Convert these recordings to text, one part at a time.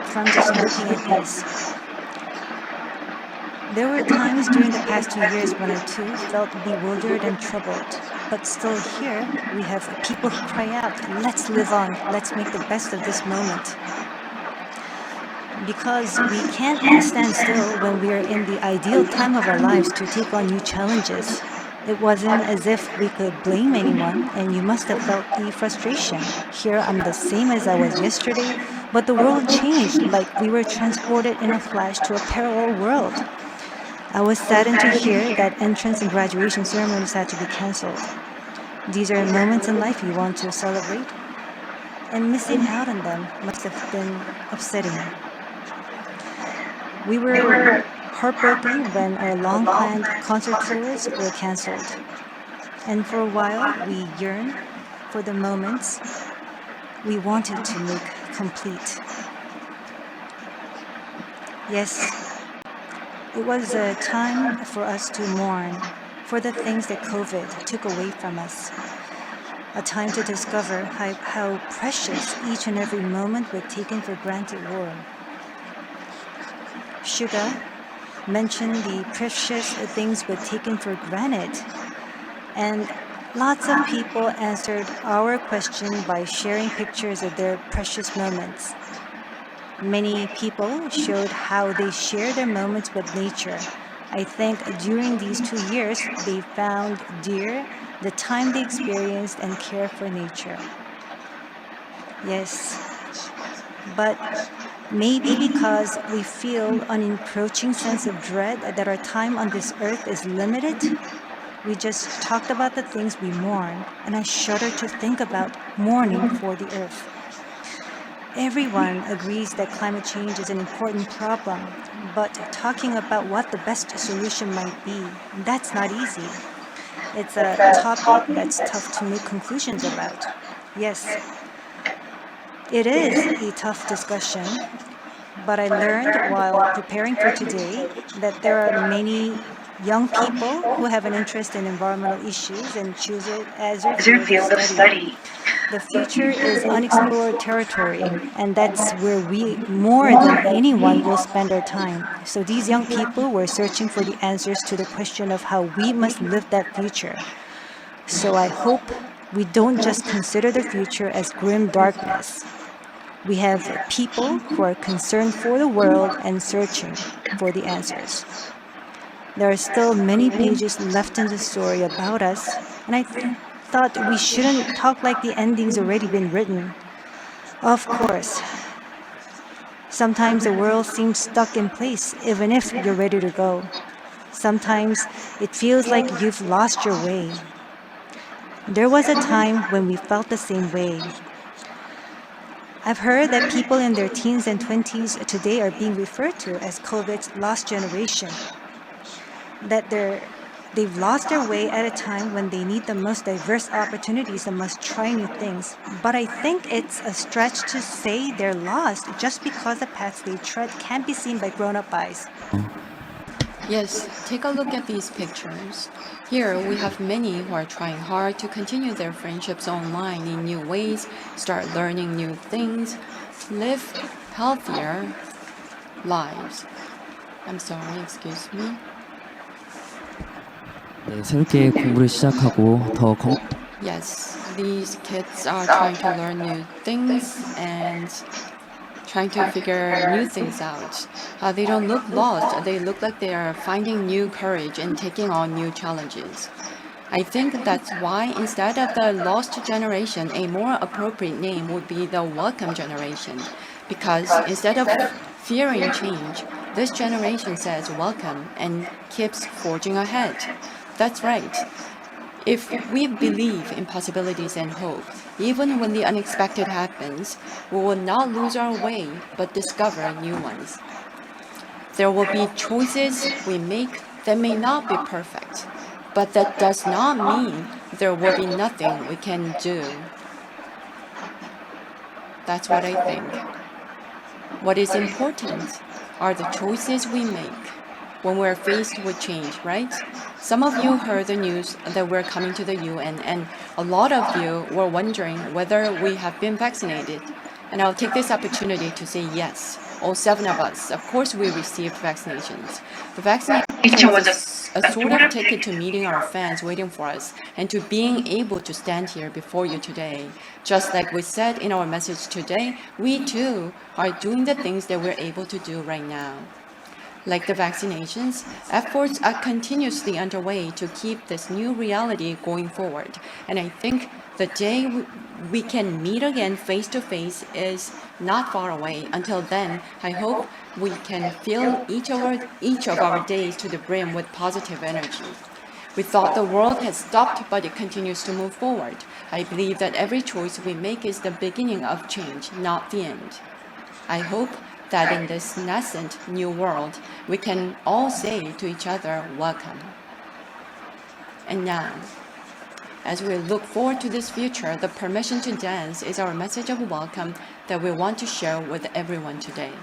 from just looking at these. There were times during the past 2 years when I too felt bewildered and troubled. But still here, we have people who cry out, let's live on, let's make the best of this moment. Because we can't stand still when we are in the ideal time of our lives to take on new challenges. It wasn't as if we could blame anyone, and you must have felt the frustration. Here I'm the same as I was yesterday, but the world changed like we were transported in a flash to a parallel world. I was saddened to hear that entrance and graduation ceremonies had to be cancelled. These are moments in life you want to celebrate, and missing out on them must have been upsetting. We were heartbroken when our long-planned concert tours were cancelled. And for a while, we yearned for the moments we wanted to make complete. Yes, it was a time for us to mourn for the things that COVID took away from us. A time to discover how precious each and every moment we've taken for granted were. Suga mentioned the precious things we've taken for granted, and lots of people answered our question by sharing pictures of their precious moments. Many people showed how they share their moments with nature. I think during these 2 years, they found dear the time they experienced and care for nature. Yes, but maybe because we feel an encroaching sense of dread that our time on this earth is limited, we just talked about the things we mourn, and I shudder to think about mourning for the earth. Everyone agrees that climate change is an important problem, but talking about what the best solution might be, that's not easy. It's a topic that's tough to make conclusions about. Yes, it is a tough discussion, but I learned while preparing for today that there are many young people who have an interest in environmental issues and choose it as their field of study. The future is unexplored territory, and that's where we, more than anyone, will spend our time. So these young people were searching for the answers to the question of how we must live that future. So I hope we don't just consider the future as grim darkness. We have people who are concerned for the world and searching for the answers. There are still many pages left in the story about us, and I thought we shouldn't talk like the ending's already been written. Of course, sometimes the world seems stuck in place even if you're ready to go. Sometimes it feels like you've lost your way. There was a time when we felt the same way. I've heard that people in their teens and 20s today are being referred to as COVID's lost generation. That they've lost their way at a time when they need the most diverse opportunities and must try new things. But I think it's a stretch to say they're lost just because the paths they tread can't be seen by grown-up eyes. Yes, take a look at these pictures. Here we have many who are trying hard to continue their friendships online in new ways, start learning new things, live healthier lives. I'm sorry, excuse me. 네, 새롭게 공부를 시작하고 더 Yes, these kids are trying to learn new things and trying to figure new things out. They don't look lost. They look like they are finding new courage and taking on new challenges. I think that's why instead of the lost generation, a more appropriate name would be the welcome generation. Because instead of fearing change, this generation says welcome and keeps forging ahead. That's right. If we believe in possibilities and hope, even when the unexpected happens, we will not lose our way, but discover new ones. There will be choices we make that may not be perfect, but that does not mean there will be nothing we can do. That's what I think. What is important are the choices we make when we're faced with change, right? Some of you heard the news that we're coming to the UN, and a lot of you were wondering whether we have been vaccinated. And I'll take this opportunity to say yes. all 7 of us, of course, we received vaccinations. The vaccination was a sort of ticket to meeting our fans waiting for us and to being able to stand here before you today. Just like we said in our message today, we too are doing the things that we're able to do right now. Like the vaccinations, efforts are continuously underway to keep this new reality going forward. And I think the day we can meet again face to face is not far away. Until then, I hope we can fill each of our days to the brim with positive energy. We thought the world had stopped, but it continues to move forward. I believe that every choice we make is the beginning of change, not the end. I hope that in this nascent new world, we can all say to each other, welcome. And now, as we look forward to this future, the permission to dance is our message of welcome that we want to share with everyone today.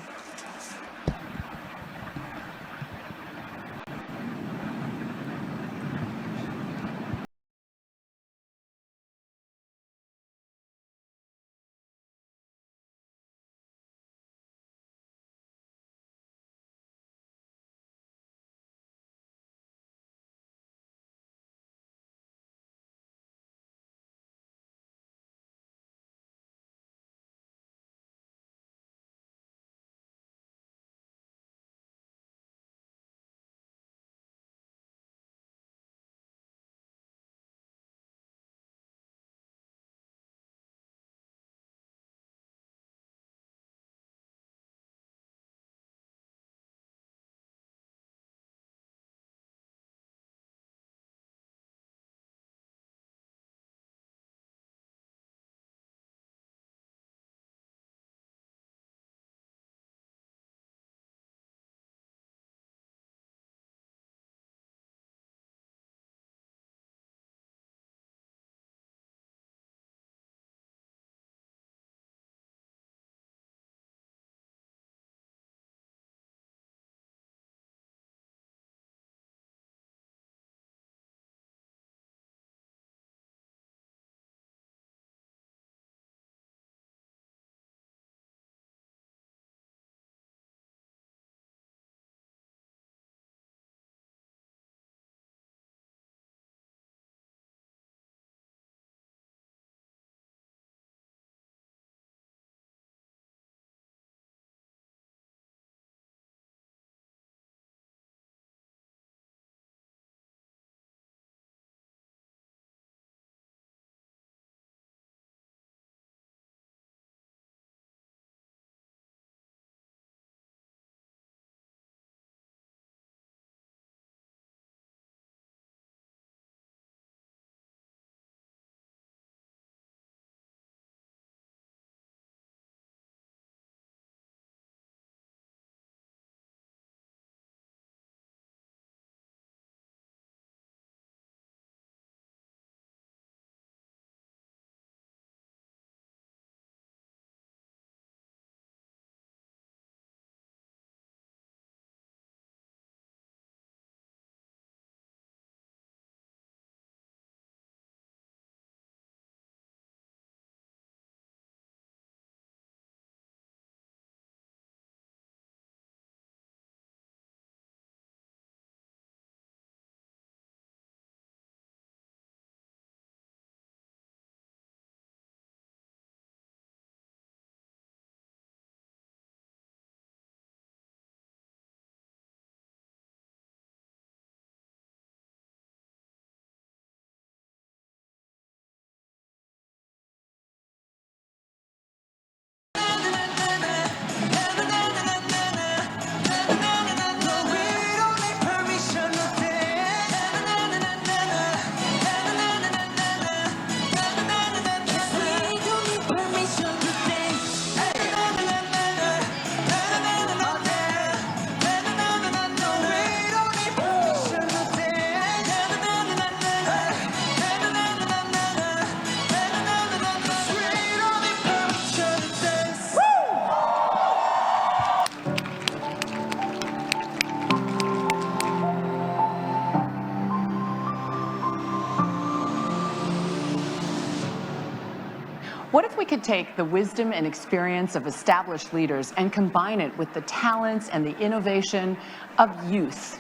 could take the wisdom and experience of established leaders and combine it with the talents and the innovation of youth?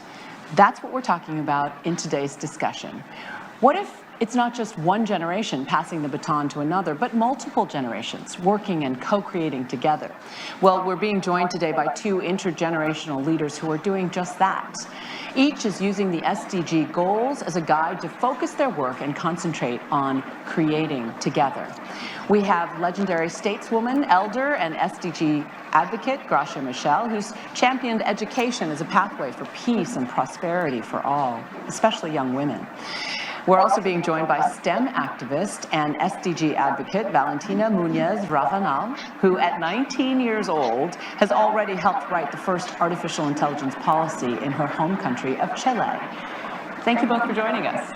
That's what we're talking about in today's discussion. What if it's not just one generation passing the baton to another, but multiple generations working and co-creating together? Well, we're being joined today by two intergenerational leaders who are doing just that. Each is using the SDG goals as a guide to focus their work and concentrate on creating together. We have legendary stateswoman, elder, and SDG advocate Gracia Michel, who's championed education as a pathway for peace and prosperity for all, especially young women. We're also being joined by STEM activist and SDG advocate Valentina Muñez Ravanal, who at 19 years old has already helped write the first artificial intelligence policy in her home country of Chile. Thank you both for joining us.